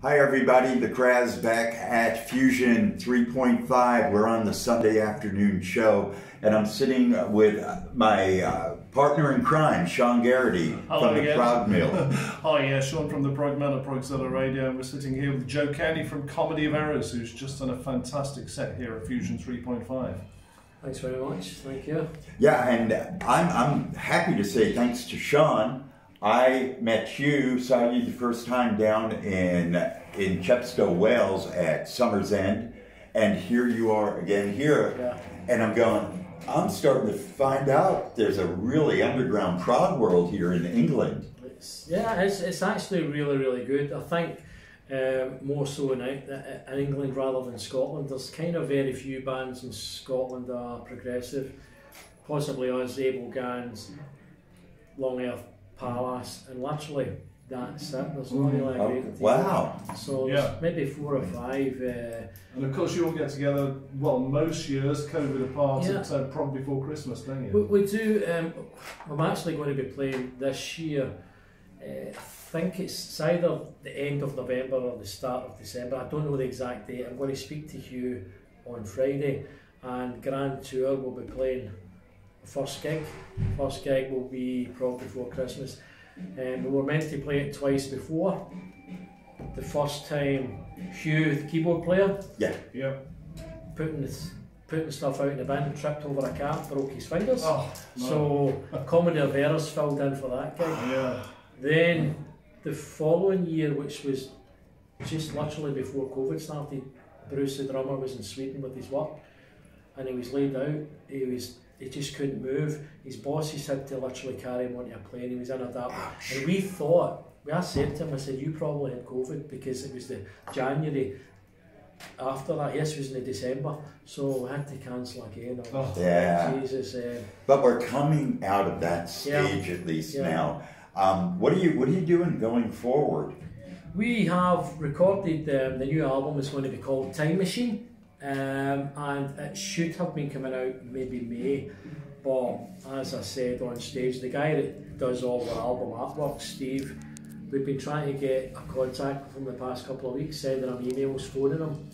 Hi everybody, the Krazz back at Fusion 3.5. We're on the Sunday afternoon show, and I'm sitting with my partner in crime, Shaun Geraghty from the Prog Mill. Hi, yeah, Shaun from the Prog Mill at Progzilla Radio, and we're sitting here with Joe Cairney from Comedy of Errors, who's just done a fantastic set here at Fusion 3.5. Thanks very much, thank you. Yeah, and I'm happy to say thanks to Shaun. I met you, saw you the first time down in Chepstow, Wales at Summer's End, and here you are again here. Yeah. And I'm starting to find out there's a really underground prog world here in England. It's actually really good. I think more so in England rather than Scotland. There's kind of very few bands in Scotland that are progressive. Possibly us, Able Gans, Long Earth Palace, and literally that's it. There's not really a great deal. Wow. So yeah, maybe 4 or 5. And of course you all get together, well, most years, COVID apart, at Prog before Christmas, don't you? We do. I'm actually going to be playing this year. I think it's either the end of November or the start of December. I don't know the exact date. I'm going to speak to Hugh on Friday, and Grand Tour will be playing the first gig. First gig will be Prog before Christmas. We were meant to play it twice before. The first time, Hugh, the keyboard player, putting stuff out in the bin, tripped over a cat, broke his fingers. Oh, no. So Comedy of Errors filled in for that gig. Yeah. Then the following year, which was just literally before COVID started, Bruce the drummer was in Sweden with his work, and he was laid out. He just couldn't move. His bosses had to literally carry him onto a plane. He was in a dark. And I said to him, I said, you probably had COVID, because it was the January after that. Yes, it was in December. So we had to cancel again. Yeah. Jesus. But we're coming out of that stage at least now. What are you doing going forward? We have recorded the new album. Is going to be called Time Machine. And it should have been coming out maybe May, but as I said on stage, the guy that does all the album artwork, Steve, we've been trying to get a contact with him the past couple of weeks, sending him emails, phoning him,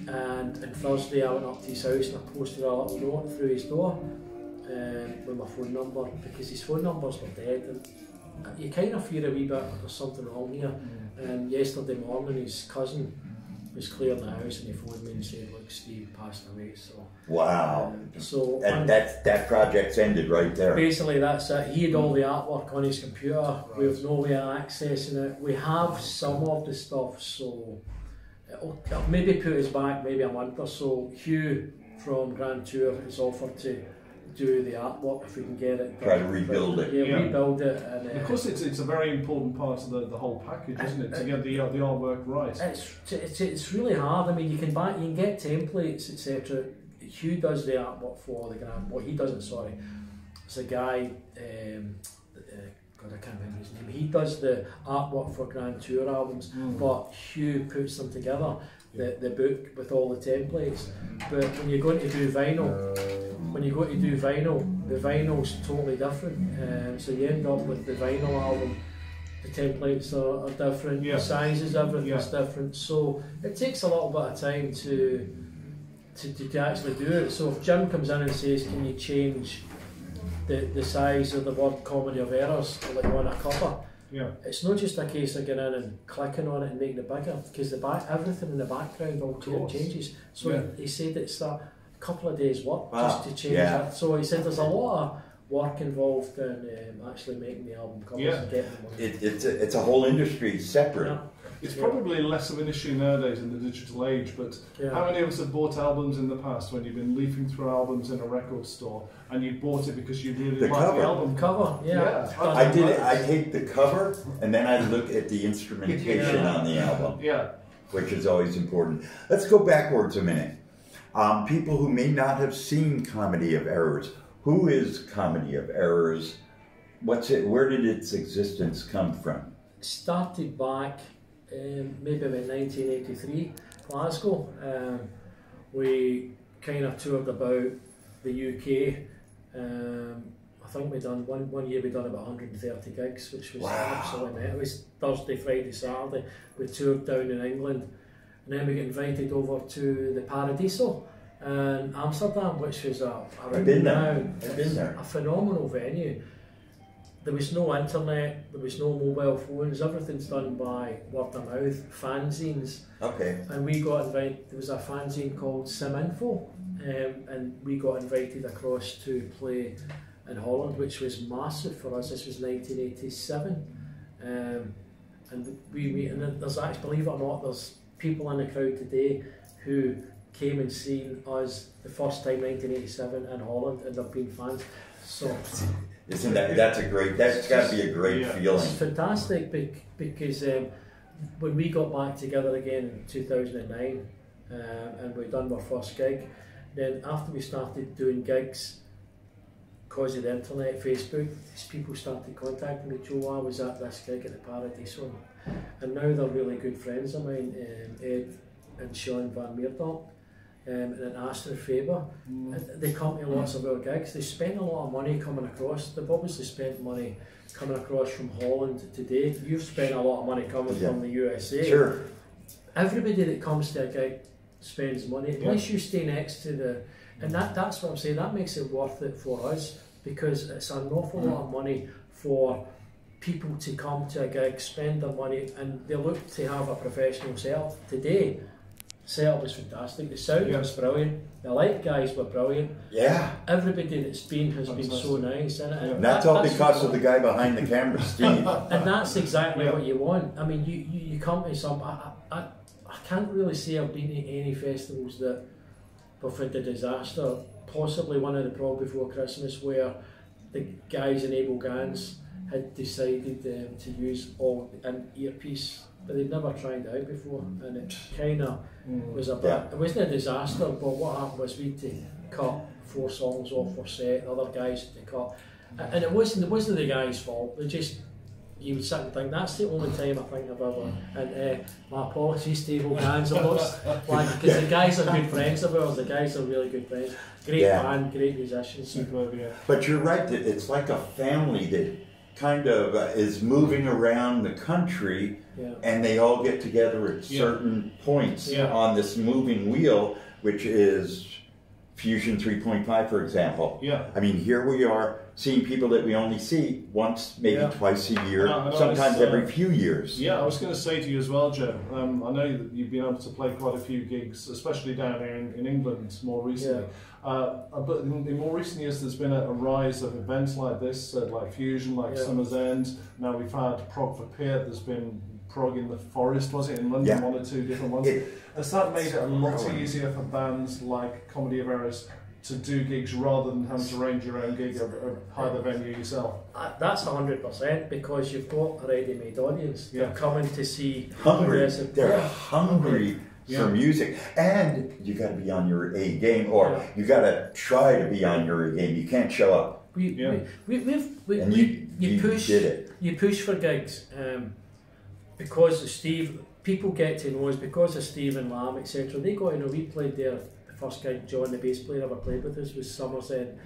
and on Thursday I went up to his house and I posted a little note through his door with my phone number, because his phone numbers were dead, and you kind of fear a wee bit there's something wrong here. And yesterday morning his cousin was clearing the house and he phoned me and said, look, Steve passed away. So wow. And that project's ended right there. Basically that's it. He had all the artwork on his computer. Right. We have no way of accessing it. We have some of the stuff, so it'll maybe put us back maybe a month or so. Hugh from Grand Tour has offered to do the artwork if we can get it. Try to rebuild it. Yeah, rebuild it. And of course, it's a very important part of the whole package, isn't it? To get the artwork right. It's really hard. I mean, you can get templates, etc. Hugh does the artwork for the Grand. Well, he doesn't. Sorry, it's a guy. God, I can't remember his name. He does the artwork for Grand Tour albums, but Hugh puts them together. The book with all the templates. But when you're going to do vinyl, the vinyl's totally different. So you end up with the vinyl album, the templates are different, the sizes, everything's different. So it takes a little bit of time to actually do it. So if Jim comes in and says, can you change the size of the word Comedy of Errors like on a cover? Yeah. It's not just a case of getting in and clicking on it and making it bigger, because everything in the background all changes. So he said it's a couple of days' work just to change that. So he said there's a lot of work involved in actually making the album covers and getting them on. It's a whole industry separate. Yeah. It's probably less of an issue nowadays in the digital age, but how many of us have bought albums in the past when you've been leafing through albums in a record store and you bought it because you really liked the album cover? I did it. I take the cover and then I look at the instrumentation on the album, which is always important. Let's go backwards a minute. People who may not have seen Comedy of Errors, who is Comedy of Errors? What's it? Where did its existence come from? It started back maybe about 1983, Glasgow. We kind of toured about the UK. I think we done one year we done about 130 gigs, which was absolutely mad. It was Thursday, Friday, Saturday. We toured down in England, and then we got invited over to the Paradiso in Amsterdam, which was a phenomenal venue. There was no internet, there was no mobile phones, everything's done by word of mouth, fanzines. Okay. And we got invited, there was a fanzine called SimInfo, and we got invited across to play in Holland, which was massive for us. This was 1987. And there's actually, believe it or not, there's people in the crowd today who came and seen us the first time 1987 in Holland, and they've been fans. So isn't that's got to be a great feeling. It's fantastic because when we got back together again in 2009 and we'd done our first gig, then after we started doing gigs, because of the internet, Facebook, these people started contacting me. Joe, I was at this gig at the Paradiso, and now they're really good friends of mine, Ed and Shaun van Meerdonk. And Aston Faber, they come to lots of our gigs. They spend a lot of money coming across. They've obviously spent money coming across from Holland today. You've spent a lot of money coming from the USA. Sure. Everybody that comes to a gig spends money, unless you stay next to the... And that's what I'm saying, that makes it worth it for us, because it's an awful lot of money for people to come to a gig, spend their money, and they look to have a professional setup. Today, setup was fantastic, the sound was brilliant, the light guys were brilliant. Yeah. Everybody that's been has been so nice. And that's all because of the guy behind the camera, Steve. And that's exactly what you want. I mean, you come to some... I can't really say I've been to any festivals that have had the disaster. Possibly one of the Prog Before Christmas, where the guys in Abel Gans had decided to use all an earpiece, but they'd never tried it out before, and it kind of was a bit, it wasn't a disaster, but what happened was we had to cut 4 songs off our set, the other guys had to cut, and it wasn't the guys' fault. They just, you would sit and think, that's the only time I think I've ever, and my apologies to Abel Gans, because the guys are good friends of ours, the guys are really good friends, great band, great musicians. But you're right, it's like a family that kind of is moving around the country, and they all get together at certain points on this moving wheel, which is Fusion 3.5, for example. I mean, here we are seeing people that we only see once, maybe twice a year, sometimes every few years. I was going to say to you as well, Joe, I know that you've been able to play quite a few gigs, especially down here in England more recently. But in more recent years, there's been a rise of events like this, like Fusion, like Summer's End. Now we've had Prog for Pitt, there's been Prog in the Forest, was it, in London, 1 or 2 different ones. Has that made it a lot easier for bands like Comedy of Errors to do gigs rather than having to arrange your own gig or hire the venue yourself? That's 100%, because you've got a ready-made audience. They're coming to see... They're hungry for music, and you got to be on your A game, or you got to try to be on your A game. You can't show up. You push for gigs, because of Steve. People get to know us because of Steve and Lamb, etc. They got to know. We played there. The first gig John, the bass player, ever played with us was Somerset,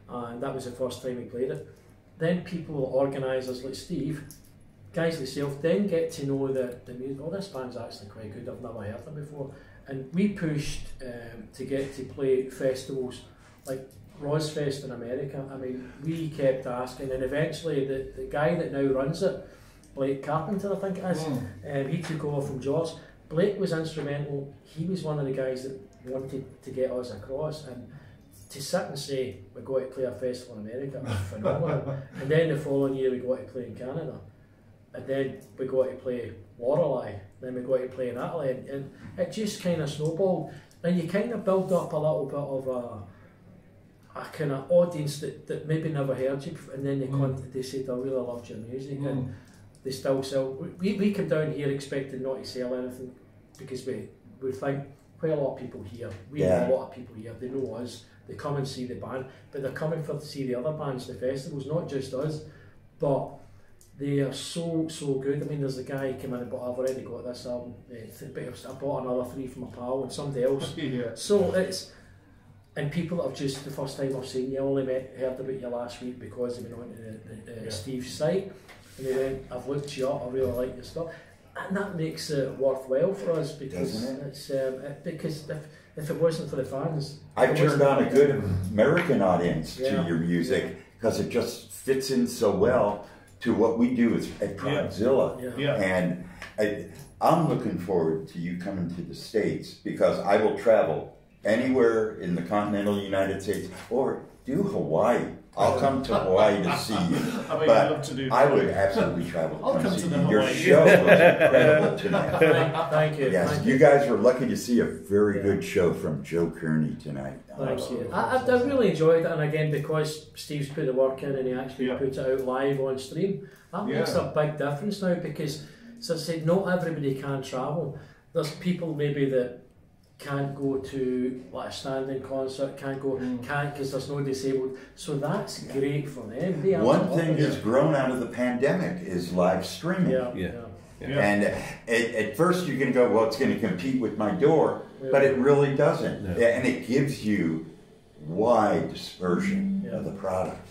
and that was the first time we played it. Then people, organisers like Steve, guys like yourself, then get to know the music. Oh, this band's actually quite good, I've never heard them before. And we pushed to get to play festivals like Rozfest in America. I mean, we kept asking, and eventually the guy that now runs it, Blake Carpenter, I think it is, he took over from George. Blake was instrumental. He was one of the guys that wanted to get us across, and to sit and say we got to play a festival in America was phenomenal. And then the following year we got to play in Canada, and then we got to play Lorelei, then we got to play in Italy, and it just kind of snowballed, and you kind of build up a little bit of a kind of audience that maybe never heard you before, and then they said, I really loved your music, and they still sell. We come down here expecting not to sell anything, because we think quite a lot of people here, we know a lot of people here, they know us, they come and see the band, but they're coming to see the other bands, the festivals, not just us, but they are so good. I mean, there's a guy who came in and bought, I've already got this album, I bought another 3 from a pal and somebody else. So and people that have just the first time I've seen you only heard about you last week because they went on to Steve's site and they went, I've looked you up, I really like your stuff, and that makes it worthwhile for us because it's because if it wasn't for the fans, I've turned on a good American audience to your music because it just fits in so well to what we do at Progzilla, and I'm looking forward to you coming to the States because I will travel anywhere in the continental United States or do Hawaii. I'll come to Hawaii to see you. I would absolutely travel to come see you. Your show was incredible tonight. Thank you. Yes, you guys were lucky to see a very good show from Joe Cairney tonight. Thank you. I really enjoyed it, and again, because Steve's put the work in and he actually put it out live on stream, that makes a big difference now because, as I said, not everybody can travel. There's people maybe that can't go to like a standing concert, can't because there's no disabled. So that's great for them. One thing that's grown out of the pandemic is live streaming. And at first you're going to go, well, it's going to compete with my door, but it really doesn't. And it gives you wide dispersion of the product.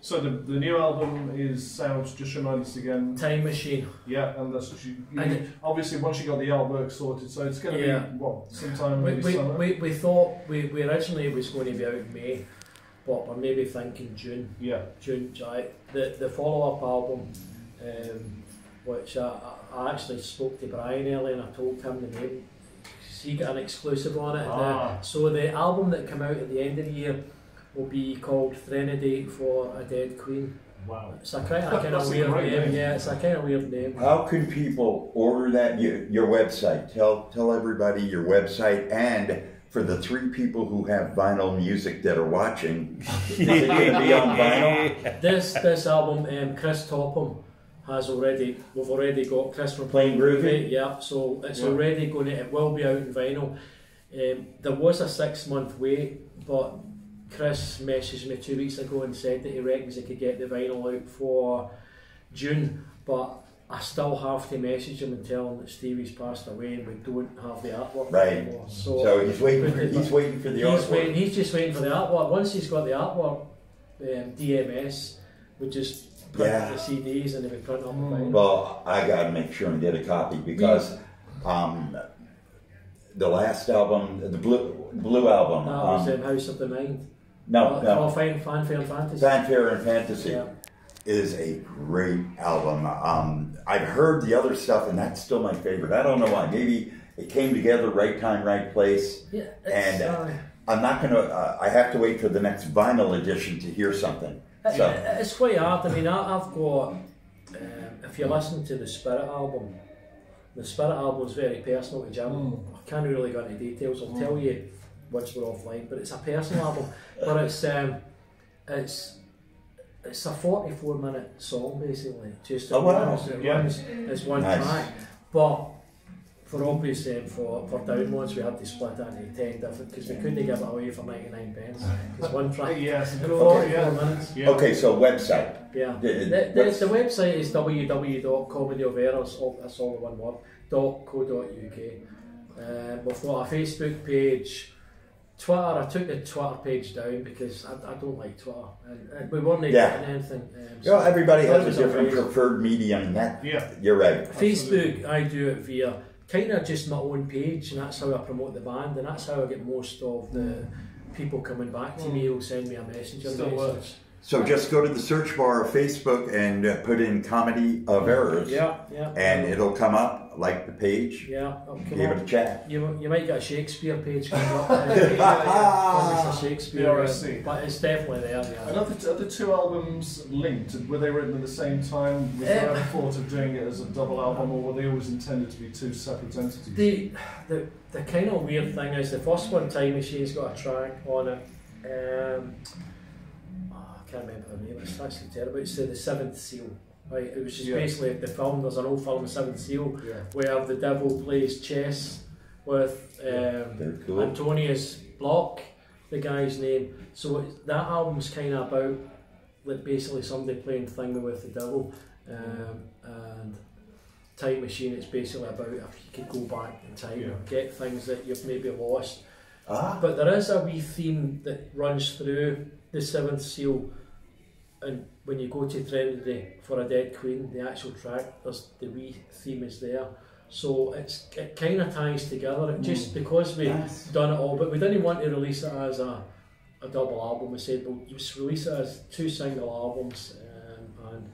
So the new album is out, just remind us again. Time Machine. Yeah, and that's obviously once you got the artwork sorted, so it's going to be what, sometime maybe summer? We thought we originally it was going to be out in May, but we're maybe thinking June. June, July. The follow-up album, which I actually spoke to Brian earlier and I told him the name. He got an exclusive on it. So the album that came out at the end of the year will be called Threnody for a Dead Queen. Wow. It's a kind of weird name. Yeah, it's a kind of weird name. How can people order that? Your website. Tell everybody your website, and for the 3 people who have vinyl music that are watching, is it going to be on vinyl? This album, Chris Topham we've already got Chris from Plain Groovy. Yeah, so it's already it will be out in vinyl. There was a 6-month wait, but Chris messaged me 2 weeks ago and said that he reckons he could get the vinyl out for June, but I still have to message him and tell him that Stevie's passed away and we don't have the artwork anymore. So he's waiting for the artwork. He's just waiting for the artwork. Once he's got the artwork, DMS would just print the CDs and they would print on the vinyl. Well, I got to make sure and get a copy because the last album, the Blue album, that was House of the Mind. No. Fanfare and Fantasy. Fanfare and Fantasy is a great album. I've heard the other stuff, and that's still my favorite. I don't know why. Maybe it came together, right time, right place. And I'm not going to. I have to wait for the next vinyl edition to hear something. It's quite hard. I mean, I've got. If you listen to the Spirit album is very personal to Jim. I can't really go into details. I'll tell you once we're offline, but it's a personal album. But it's a 44-minute song basically. Just it's one track. But for obvious for downloads we had to split it into 10 different because we couldn't give it away for 99 pence. It's one track. 44 minutes. Okay, so website. The website is www.comedyoferrors, that's all the one word, .co.uk. We've got a Facebook page, Twitter. I took the Twitter page down because I don't like Twitter, and we weren't getting anything. So everybody has a different preferred medium, and that you're right. Facebook, I do it via kind of just my own page, and that's how I promote the band, and that's how I get most of the people coming back to me who'll send me a message. So just go to the search bar of Facebook and put in Comedy of Errors. And it'll come up like the page. Be able to chat. You might get a Shakespeare page coming up. It's a Shakespeare, but it's definitely there. And are the 2 albums linked? Were they written at the same time? Was there ever thought of doing it as a double album, or were they always intended to be 2 separate entities? The kind of weird thing is the first one, Time Machine's got a track on it. I can't remember the name, it's actually terrible. It's the Seventh Seal, right? It was just basically the film, there's an old film, Seventh Seal, where the devil plays chess with Antonius Block, the guy's name. So that album's kind of about like basically somebody playing thingy with the devil, and Time Machine, it's basically about if you could go back in time and get things that you've maybe lost. But there is a wee theme that runs through the Seventh Seal, and when you go to Trinity for a Dead Queen, the actual track, there's the wee theme is there. So it kind of ties together. Just because we've done it all, but we didn't want to release it as a double album. We said we'll just release it as 2 single albums, and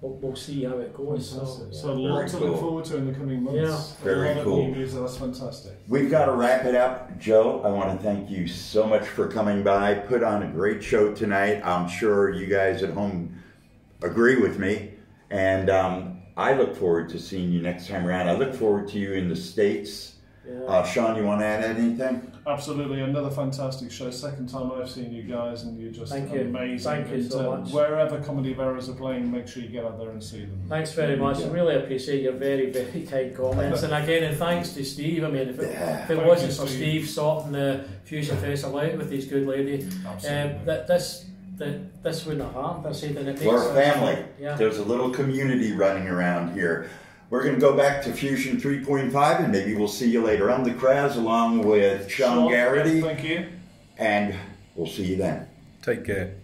we'll see how it goes. So a lot to look forward to in the coming months. Yeah. Very cool. That's fantastic. We've got to wrap it up. Joe, I want to thank you so much for coming by. Put on a great show tonight. I'm sure you guys at home agree with me. And I look forward to seeing you next time around. I look forward to you in the States. Yeah. Shaun, you want to add anything? Absolutely, another fantastic show. Second time I've seen you guys, and you're just amazing. Thank you so much. Wherever Comedy Bearers are playing, make sure you get out there and see them. Thanks very much. I really appreciate your very, very kind comments. And again, and thanks to Steve. I mean, if it wasn't for Steve sorting the Fusion Festival out with his good lady, this wouldn't have happened. I said, and it makes We're a family. Yeah. There's a little community running around here. We're going to go back to Fusion 3.5, and maybe we'll see you later on the Krazz along with Shaun Geraghty. Thank you. And we'll see you then. Take care.